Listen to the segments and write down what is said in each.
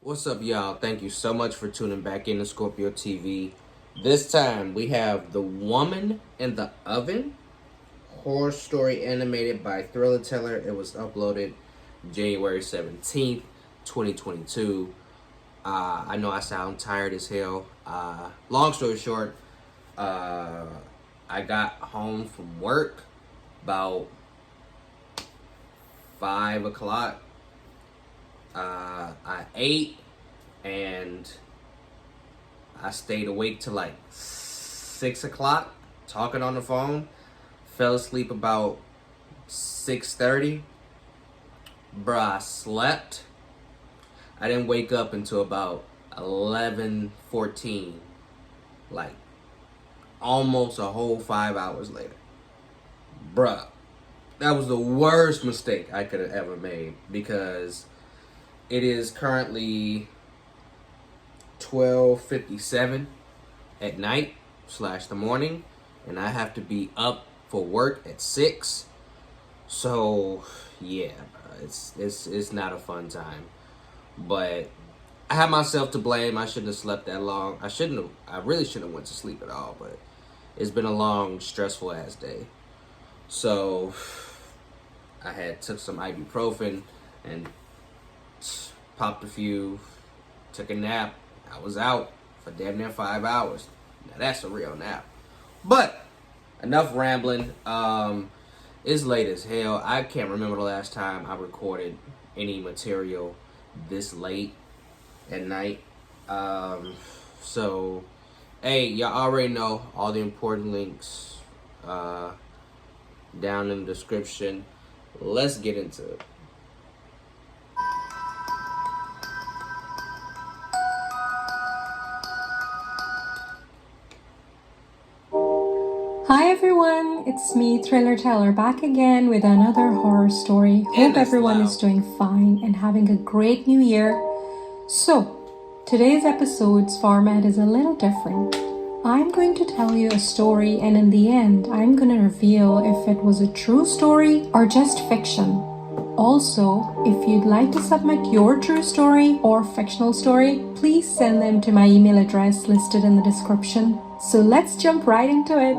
What's up, y'all? Thank you so much for tuning back into Scorpio TV. This time we have The Woman in the Oven, horror story animated by Thriller Teller. It was uploaded January 17th, 2022. I know I sound tired as hell. Long story short, I got home from work about 5 o'clock. I ate and I stayed awake till like 6 o'clock talking on the phone. Fell asleep about 6:30. Bruh, I slept. I didn't wake up until about 11:14. Like almost a whole 5 hours later. Bruh, that was the worst mistake I could have ever made because it is currently 12:57 at night / the morning, and I have to be up for work at 6. So yeah, it's not a fun time. But I have myself to blame. I shouldn't have slept that long. I really shouldn't have went to sleep at all, but it's been a long, stressful ass day. So I had took some ibuprofen and popped a few, took a nap. I was out for damn near 5 hours. Now that's a real nap. But enough rambling. It's late as hell. I can't remember the last time I recorded any material this late at night. So hey, y'all already know all the important links down in the description. Let's get into it. Hi everyone, it's me, Thriller Teller, back again with another horror story. Hope everyone is doing fine and having a great new year. So, today's episode's format is a little different. I'm going to tell you a story, and in the end, I'm going to reveal if it was a true story or just fiction. Also, if you'd like to submit your true story or fictional story, please send them to my email address listed in the description. So let's jump right into it.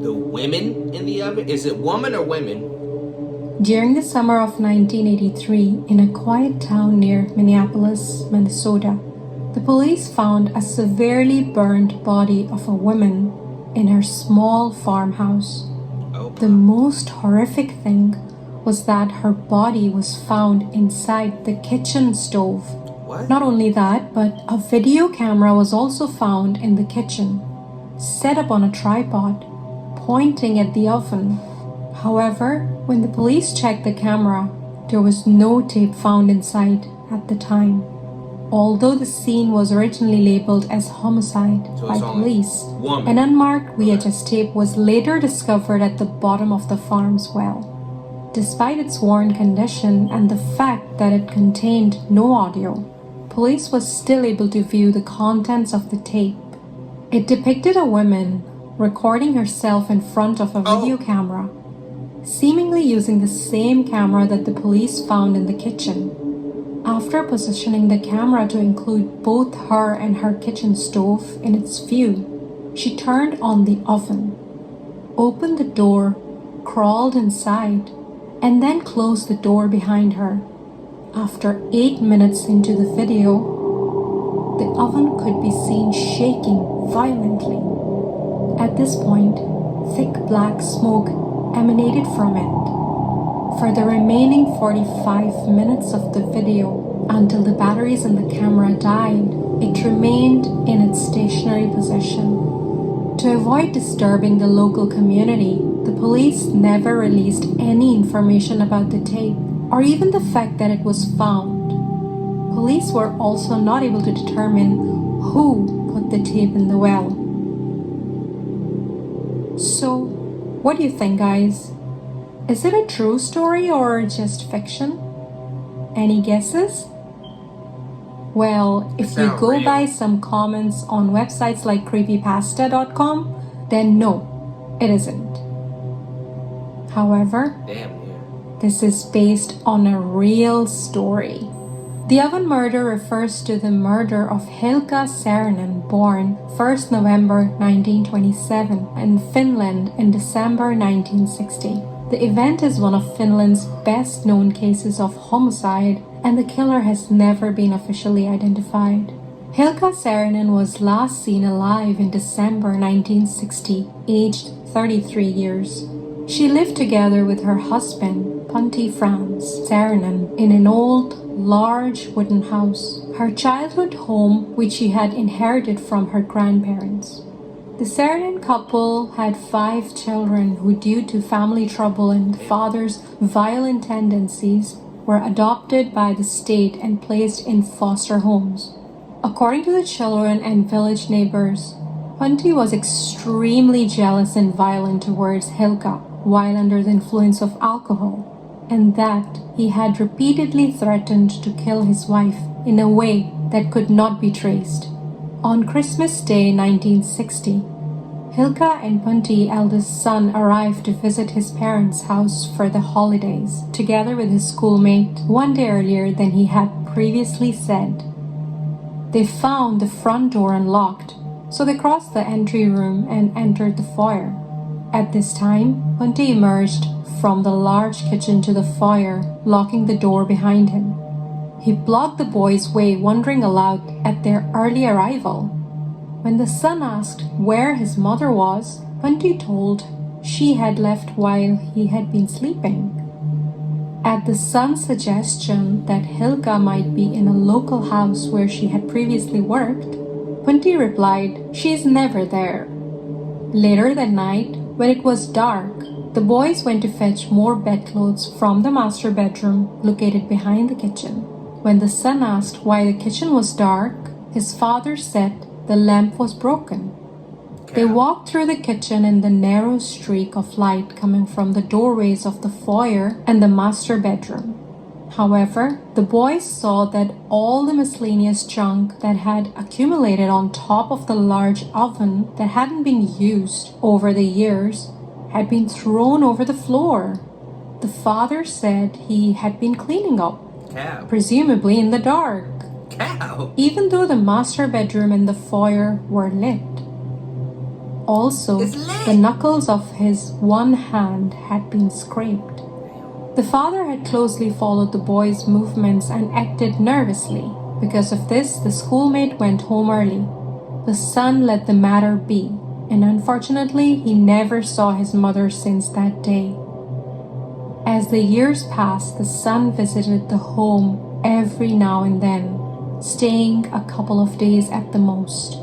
The Women in the Oven? Is it woman or women? During the summer of 1983, in a quiet town near Minneapolis, Minnesota, the police found a severely burned body of a woman in her small farmhouse. The most horrific thing was that her body was found inside the kitchen stove. What? Not only that, but a video camera was also found in the kitchen, set up on a tripod, pointing at the oven. However, when the police checked the camera, there was no tape found inside at the time. Although the scene was originally labeled as homicide by police, an unmarked VHS tape was later discovered at the bottom of the farm's well. Despite its worn condition and the fact that it contained no audio, police was still able to view the contents of the tape. It depicted a woman recording herself in front of a video camera, seemingly using the same camera that the police found in the kitchen. After positioning the camera to include both her and her kitchen stove in its view, she turned on the oven, opened the door, crawled inside, and then closed the door behind her. After 8 minutes into the video, the oven could be seen shaking violently. At this point, thick black smoke emanated from it. For the remaining 45 minutes of the video, until the batteries in the camera died, it remained in its stationary position. To avoid disturbing the local community, the police never released any information about the tape, or even the fact that it was found. Police were also not able to determine who put the tape in the well. So, what do you think, guys? Is it a true story or just fiction? Any guesses? Well, if you go by some comments on websites like creepypasta.com, then no, it isn't. However, This is based on a real story. The oven murder refers to the murder of Hilkka Saarinen, born 1st November 1927 in Finland in December 1960. The event is one of Finland's best-known cases of homicide, and the killer has never been officially identified. Hilkka Saarinen was last seen alive in December 1960, aged 33 years. She lived together with her husband, Pentti Frans Saarinen, in an old, large wooden house, her childhood home which she had inherited from her grandparents. The Saarinen couple had 5 children who, due to family trouble and father's violent tendencies, were adopted by the state and placed in foster homes. According to the children and village neighbors, Pentti was extremely jealous and violent towards Hilkka while under the influence of alcohol, and that he had repeatedly threatened to kill his wife in a way that could not be traced. On Christmas Day 1960, Hilkka and Pentti's eldest son arrived to visit his parents' house for the holidays, together with his schoolmate, one day earlier than he had previously said. They found the front door unlocked, so they crossed the entry room and entered the foyer. At this time, Pentti emerged from the large kitchen to the foyer, locking the door behind him. He blocked the boys' way, wondering aloud at their early arrival. When the son asked where his mother was, Pentti told she had left while he had been sleeping. At the son's suggestion that Hilkka might be in a local house where she had previously worked, Pentti replied, "She is never there." Later that night, when it was dark, the boys went to fetch more bedclothes from the master bedroom located behind the kitchen. When the son asked why the kitchen was dark, his father said the lamp was broken. They walked through the kitchen in the narrow streak of light coming from the doorways of the foyer and the master bedroom. However, the boys saw that all the miscellaneous junk that had accumulated on top of the large oven that hadn't been used over the years had been thrown over the floor. The father said he had been cleaning up, presumably in the dark, even though the master bedroom and the foyer were lit. Also, the knuckles of his one hand had been scraped. The father had closely followed the boys' movements and acted nervously. Because of this, the schoolmate went home early. The son let the matter be, and unfortunately, he never saw his mother since that day. As the years passed, the son visited the home every now and then, staying a couple of days at the most.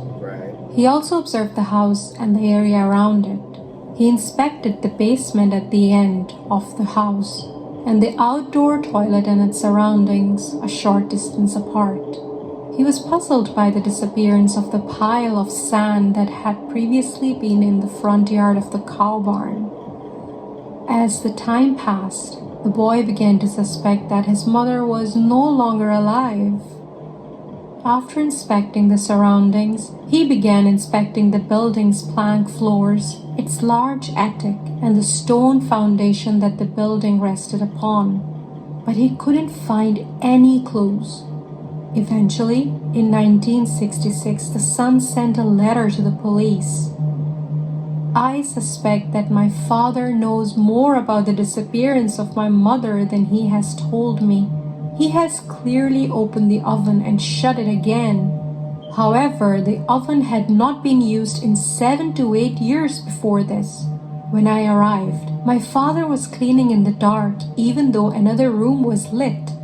He also observed the house and the area around it. He inspected the basement at the end of the house and the outdoor toilet and its surroundings a short distance apart. He was puzzled by the disappearance of the pile of sand that had previously been in the front yard of the cow barn. As the time passed, the boy began to suspect that his mother was no longer alive. After inspecting the surroundings, he began inspecting the building's plank floors, its large attic, and the stone foundation that the building rested upon. But he couldn't find any clues. Eventually, in 1966, the son sent a letter to the police. "I suspect that my father knows more about the disappearance of my mother than he has told me. He has clearly opened the oven and shut it again. However, the oven had not been used in 7 to 8 years before this. When I arrived, my father was cleaning in the dark even though another room was lit.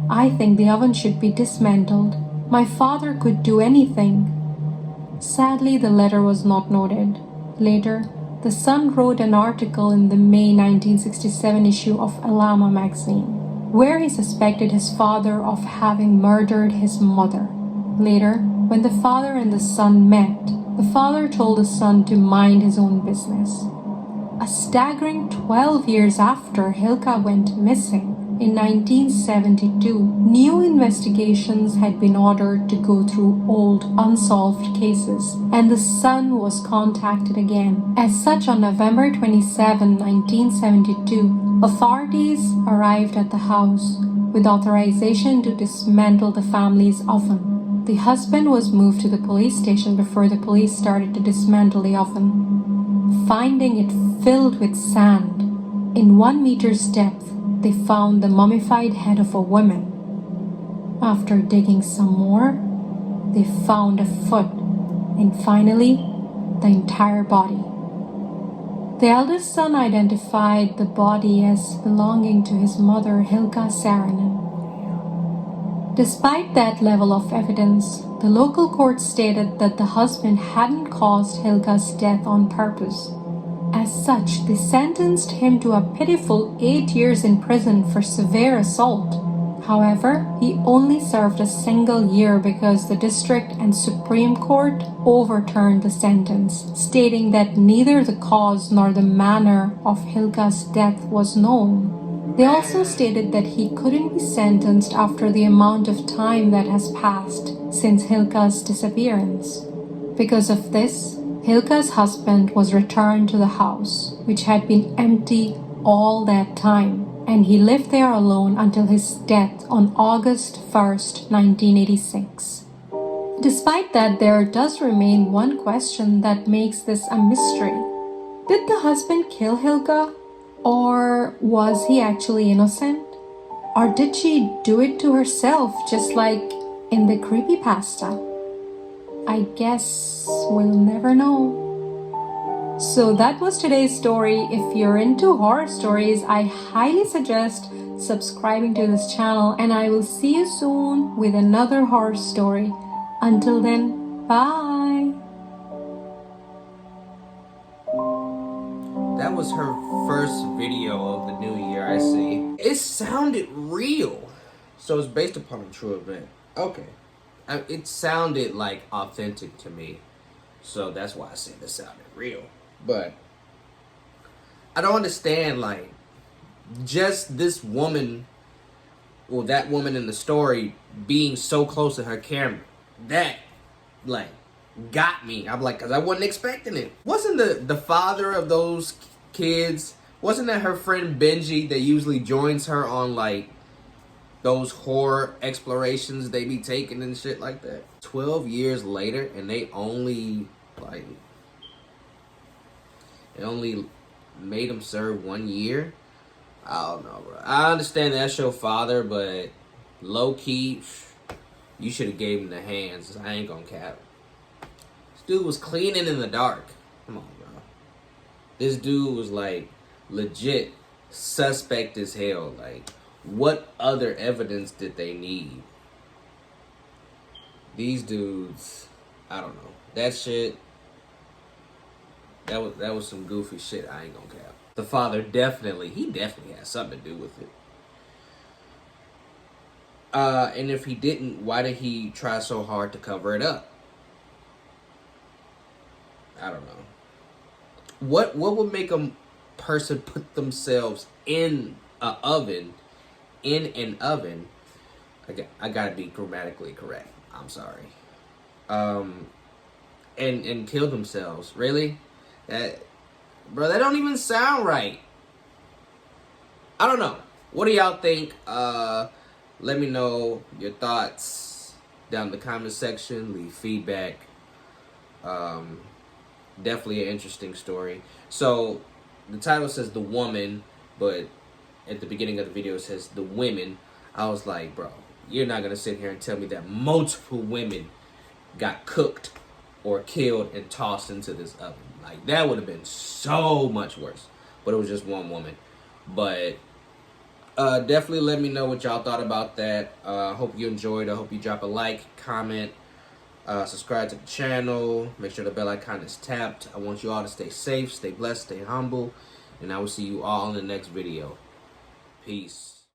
I think the oven should be dismantled. My father could do anything." Sadly, the letter was not noted. Later, the son wrote an article in the May 1967 issue of Elämä magazine, where he suspected his father of having murdered his mother. Later, when the father and the son met, the father told the son to mind his own business. A staggering 12 years after Hilkka went missing, in 1972, new investigations had been ordered to go through old unsolved cases, and the son was contacted again. As such, on November 27, 1972, authorities arrived at the house with authorization to dismantle the family's oven. The husband was moved to the police station before the police started to dismantle the oven. Finding it filled with sand, in 1 meter's depth, they found the mummified head of a woman. After digging some more, they found a foot, and finally, the entire body. The eldest son identified the body as belonging to his mother, Hilka Saarinen. Despite that level of evidence, the local court stated that the husband hadn't caused Hilka's death on purpose. As such, they sentenced him to a pitiful 8 years in prison for severe assault. However, he only served a single year because the district and Supreme Court overturned the sentence, stating that neither the cause nor the manner of Hilka's death was known. They also stated that he couldn't be sentenced after the amount of time that has passed since Hilka's disappearance. Because of this, Hilka's husband was returned to the house, which had been empty all that time, and he lived there alone until his death on August 1st, 1986. Despite that, there does remain one question that makes this a mystery. Did the husband kill Hilka? Or was he actually innocent? Or did she do it to herself, just like in the creepypasta? I guess we'll never know. So that was today's story. If you're into horror stories, I highly suggest subscribing to this channel, and I will see you soon with another horror story. Until then, bye! That was her first video of the new year, I see. It sounded real. So it's based upon a true event. Okay. It sounded like authentic to me. So that's why I said it sounded real. But I don't understand, like, just this woman, or that woman in the story, being so close to her camera. That, like, got me. I'm like, because I wasn't expecting it. Wasn't the father of those kids, wasn't that her friend Benji that usually joins her on, like, those horror explorations they be taking and shit like that? 12 years later, and they only, like, it only made him serve 1 year? I don't know, bro. I understand that's your father, but low-key, you should have gave him the hands. I ain't gonna cap. This dude was cleaning in the dark. Come on, bro. This dude was, like, legit suspect as hell. Like, what other evidence did they need? These dudes, I don't know. That shit, that was some goofy shit. I ain't gonna cap. The father definitely had something to do with it. And if he didn't, why did he try so hard to cover it up? I don't know. What would make a person put themselves in an oven? I gotta be grammatically correct. I'm sorry. And kill themselves. Really? Bro, that don't even sound right. I don't know. What do y'all think? Let me know your thoughts down in the comment section. Leave feedback. Definitely an interesting story. So, the title says The Woman, but at the beginning of the video it says The Women. I was like, bro, you're not going to sit here and tell me that multiple women got cooked or killed and tossed into this oven. Like, that would have been so much worse. But it was just one woman. But definitely let me know what y'all thought about that. Hope you enjoyed. I hope you drop a like, comment, subscribe to the channel. Make sure the bell icon is tapped. I want you all to stay safe, stay blessed, stay humble. And I will see you all in the next video. Peace.